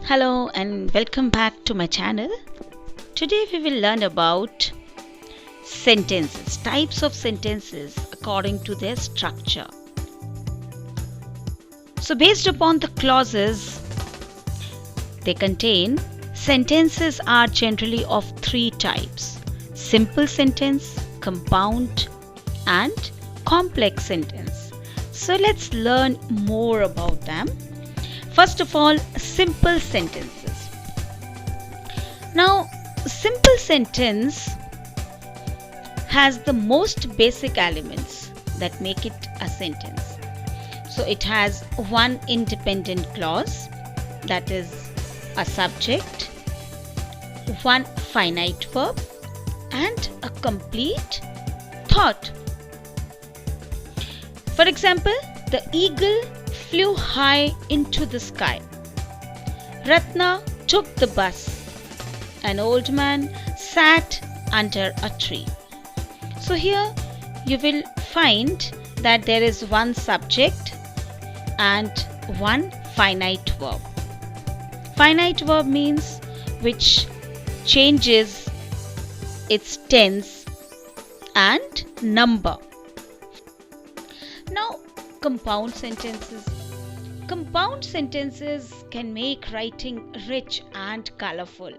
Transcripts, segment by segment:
Hello and welcome back to my channel. Today we will learn about sentences, types of sentences according to their structure. So based upon the clauses they contain, sentences are generally of three types: simple sentence, compound and complex sentence. So let's learn more about them. First of all, simple sentences. Now, simple sentence has the most basic elements that make it a sentence. So it has one independent clause, that is a subject, one finite verb, and a complete thought. For example, the eagle flew high into the sky. Ratna took the bus. An old man sat under a tree. So here you will find that there is one subject and one finite verb. Finite verb means which changes its tense and number. Now, compound sentences. Compound sentences can make writing rich and colorful.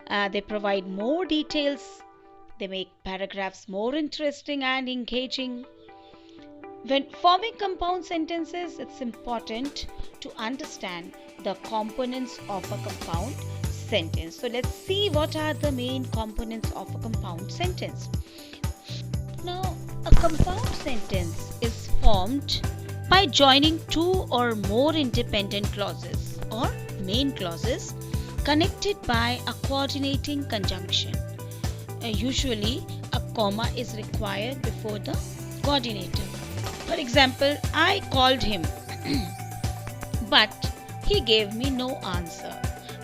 They provide more details. They make paragraphs more interesting and engaging. When forming compound sentences, it's important to understand the components of a compound sentence. So let's see what are the main components of a compound sentence. Now, a compound sentence is formed by joining two or more independent clauses or main clauses connected by a coordinating conjunction. Usually, a comma is required before the coordinator. For example, I called him, but he gave me no answer.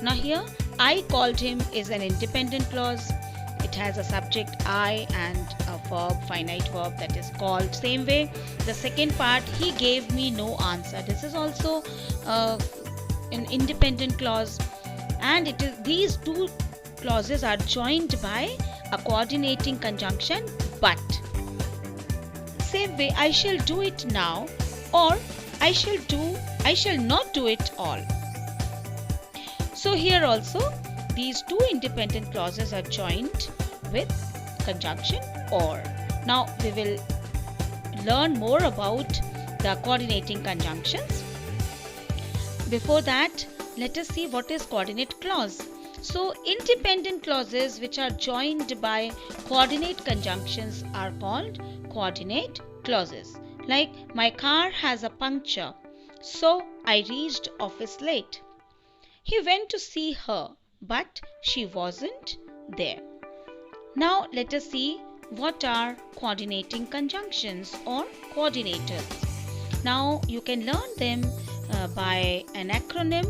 Now here, I called him is an independent clause. It has a subject I and a verb, finite verb, that is called. Same way, the second part, he gave me no answer. This is also an independent clause, and it is these two clauses are joined by a coordinating conjunction but. Same way, I shall do it now, or I shall not do it all. So here also these two independent clauses are joined with conjunction or. Now we will learn more about the coordinating conjunctions. Before that, let us see what is coordinate clause. So independent clauses which are joined by coordinate conjunctions are called coordinate clauses. Like, my car has a puncture, so I reached office late. He went to see her, but she wasn't there. Now let us see what are coordinating conjunctions or coordinators. Now you can learn them by an acronym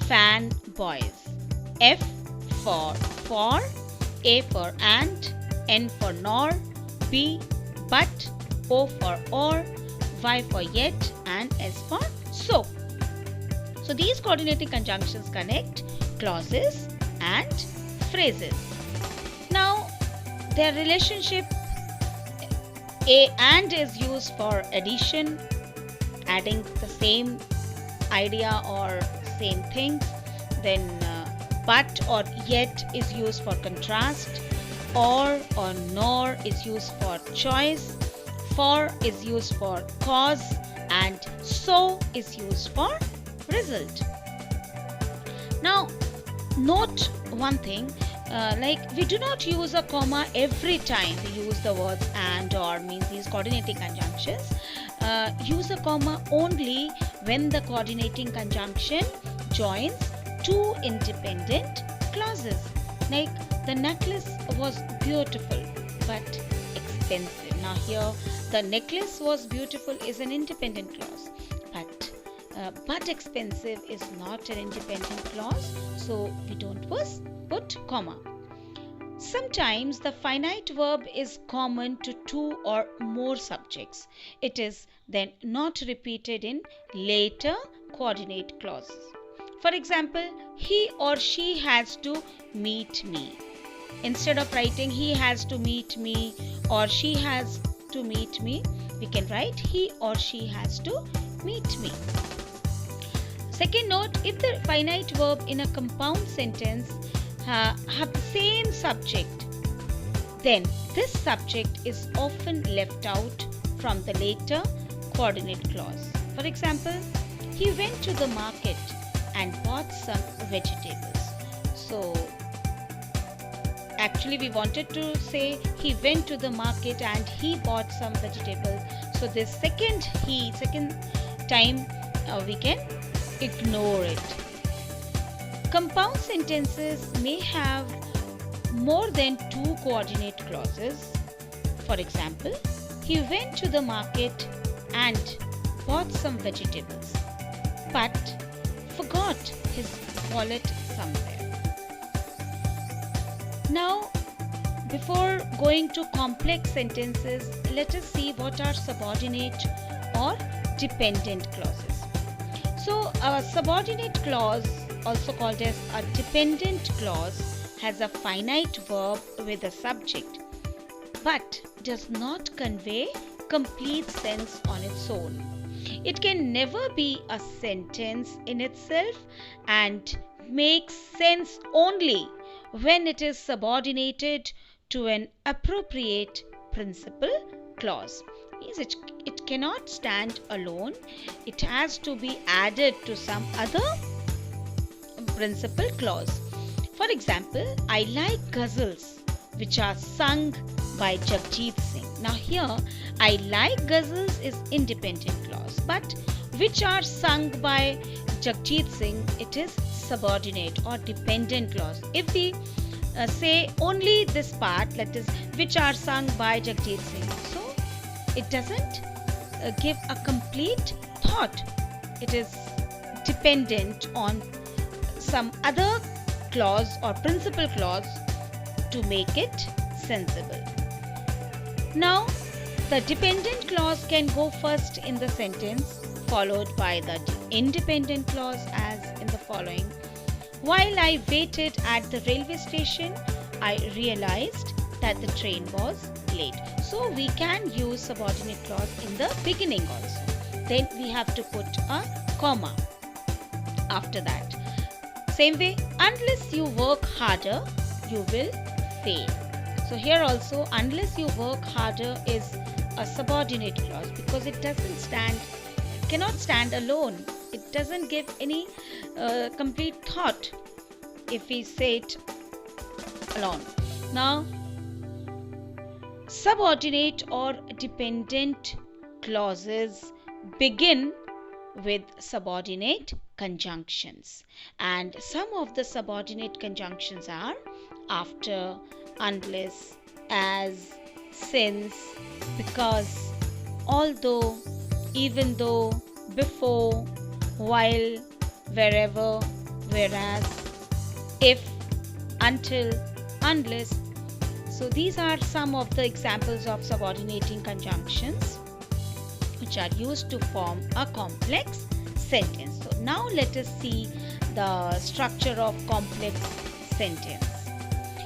FAN boys. F for, A for and, N for nor, B but, O for or, Y for yet, and S for so. So these coordinating conjunctions connect clauses and phrases. Now their relationship, A and is used for addition, adding the same idea or same thing. Then but or yet is used for contrast, or nor is used for choice, for is used for cause, and so is used for result. Now note one thing, like we do not use a comma every time we use the words and or, means these coordinating conjunctions. Use a comma only when the coordinating conjunction joins two independent clauses. Like, the necklace was beautiful but expensive. Now here, the necklace was beautiful is an independent clause, but expensive is not an independent clause, so we don't put comma. Sometimes the finite verb is common to two or more subjects. It is then not repeated in later coordinate clauses. For example, he or she has to meet me. Instead of writing he has to meet me or she has to meet me, we can write he or she has to meet me. Second note, if the finite verb in a compound sentence have the same subject, then this subject is often left out from the later coordinate clause. For example, he went to the market and bought some vegetables. So actually we wanted to say he went to the market and he bought some vegetables. So this second time we can ignore it. Compound sentences may have more than two coordinate clauses. For example, he went to the market and bought some vegetables but forgot his wallet somewhere. Now, before going to complex sentences, let us see what are subordinate or dependent clauses. So, a subordinate clause, also called as a dependent clause, has a finite verb with a subject but does not convey complete sense on its own. It can never be a sentence in itself and makes sense only when it is subordinated to an appropriate principal clause. Means it cannot stand alone. It has to be added to some other principal clause. For example, I like ghazals which are sung by Jagjit Singh. Now here, I like ghazals is independent clause, but which are sung by Jagjit Singh, it is subordinate or dependent clause. If we say only this part, that is, which are sung by Jagjit Singh, so it doesn't give a complete thought. It is dependent on some other clause or principal clause to make it sensible. Now, the dependent clause can go first in the sentence, followed by the independent clause as in the following. While I waited at the railway station, I realized that the train was late. So we can use subordinate clause in the beginning also. Then we have to put a comma after that. Same way, unless you work harder, you will fail. So here also, unless you work harder is a subordinate clause because it cannot stand alone. It doesn't give any complete thought if we say it alone. Now, subordinate or dependent clauses begin with subordinate conjunctions, and some of the subordinate conjunctions are after, unless, as, since, because, although, even though, before, while, wherever, whereas, if, until, unless. So these are some of the examples of subordinating conjunctions which are used to form a complex sentence. So now let us see the structure of complex sentence.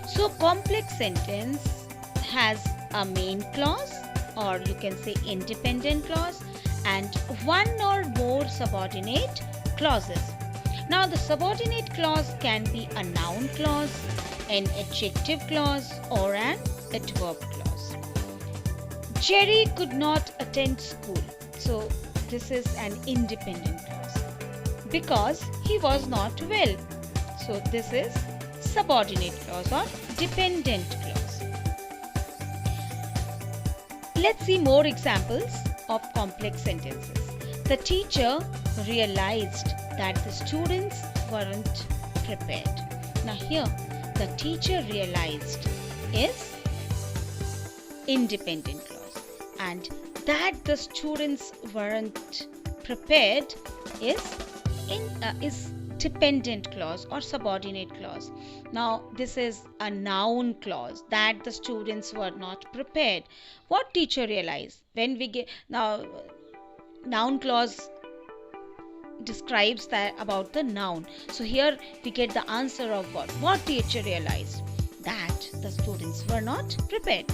So complex sentence has a main clause, or you can say independent clause, and one or more subordinate clauses. Now the subordinate clause can be a noun clause, an adjective clause, or an adverb clause. Jerry could not attend school. So this is an independent clause because he was not well. So this is subordinate clause or dependent clause. Let's see more examples of complex sentences. The teacher realized that the students weren't prepared. Now here, the teacher realized is independent clause, and that the students weren't prepared is dependent clause or subordinate clause. Now this is a noun clause, that the students were not prepared. What teacher realized? When we get now noun clause describes that about the noun. So here we get the answer of what teacher realized, that the students were not prepared.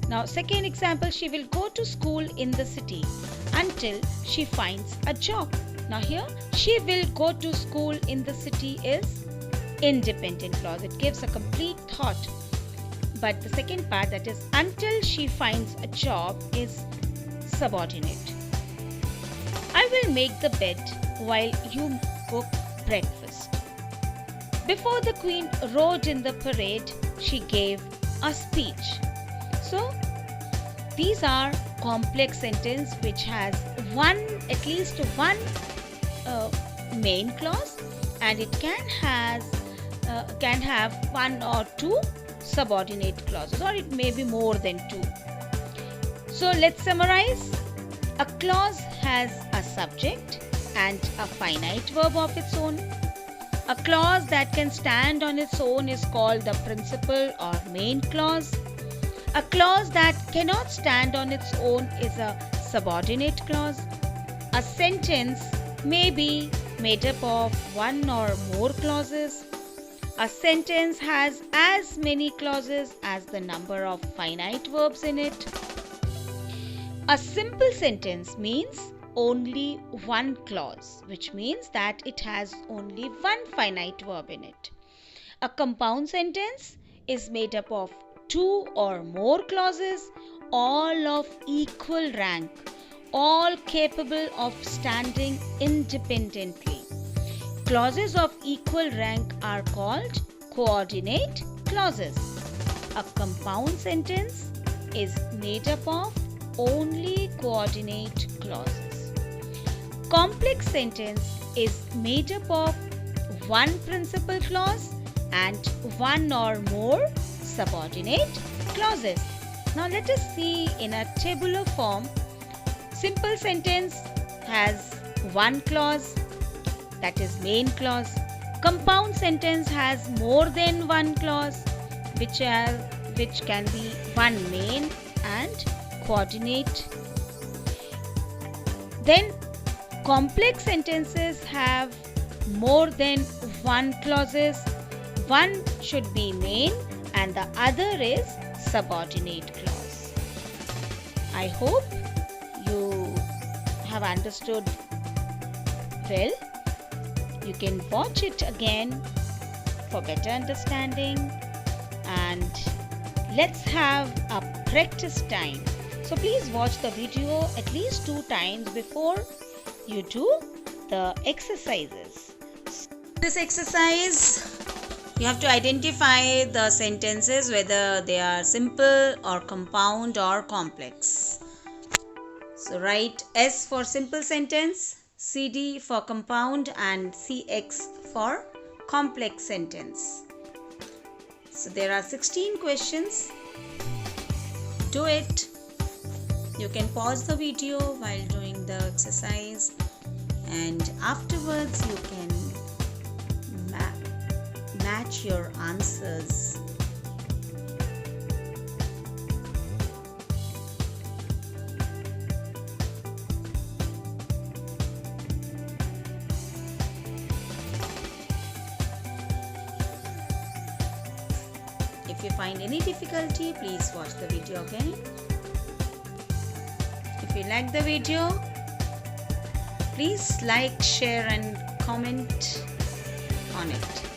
Now second example, she will go to school in the city until she finds a job. Now here she will go to school in the city is independent clause. It gives a complete thought. But the second part, that is until she finds a job, is subordinate. I will make the bed while you cook breakfast. Before the queen rode in the parade, she gave a speech. So these are complex sentence which has at least one main clause, and it can have one or two subordinate clauses, or it may be more than two. So let's summarize. A clause has a subject and a finite verb of its own. A clause that can stand on its own is called the principal or main clause. A clause that cannot stand on its own is a subordinate clause. A sentence may be made up of one or more clauses. A sentence has as many clauses as the number of finite verbs in it. A simple sentence means only one clause, which means that it has only one finite verb in it. A compound sentence is made up of two or more clauses, all of equal rank, all capable of standing independently. Clauses of equal rank are called coordinate clauses. A compound sentence is made up of only coordinate clauses. Complex sentence is made up of one principal clause and one or more subordinate clauses. Now let us see in a tabular form. Simple sentence has one clause, that is main clause. Compound sentence has more than one clause, which can be one main and coordinate. Then complex sentences have more than one clauses. One should be main and the other is subordinate clause. I hope you have understood well. You can watch it again for better understanding, and let's have a practice time. So please watch the video at least 2 times before you do the exercises. This exercise, you have to identify the sentences whether they are simple or compound or complex. So write S for simple sentence, CD for compound and CX for complex sentence. So there are 16 questions. Do it. You can pause the video while doing the exercise, and afterwards you can match your answers. If you find any difficulty, please watch the video again. If you like the video, please like, share and comment on it.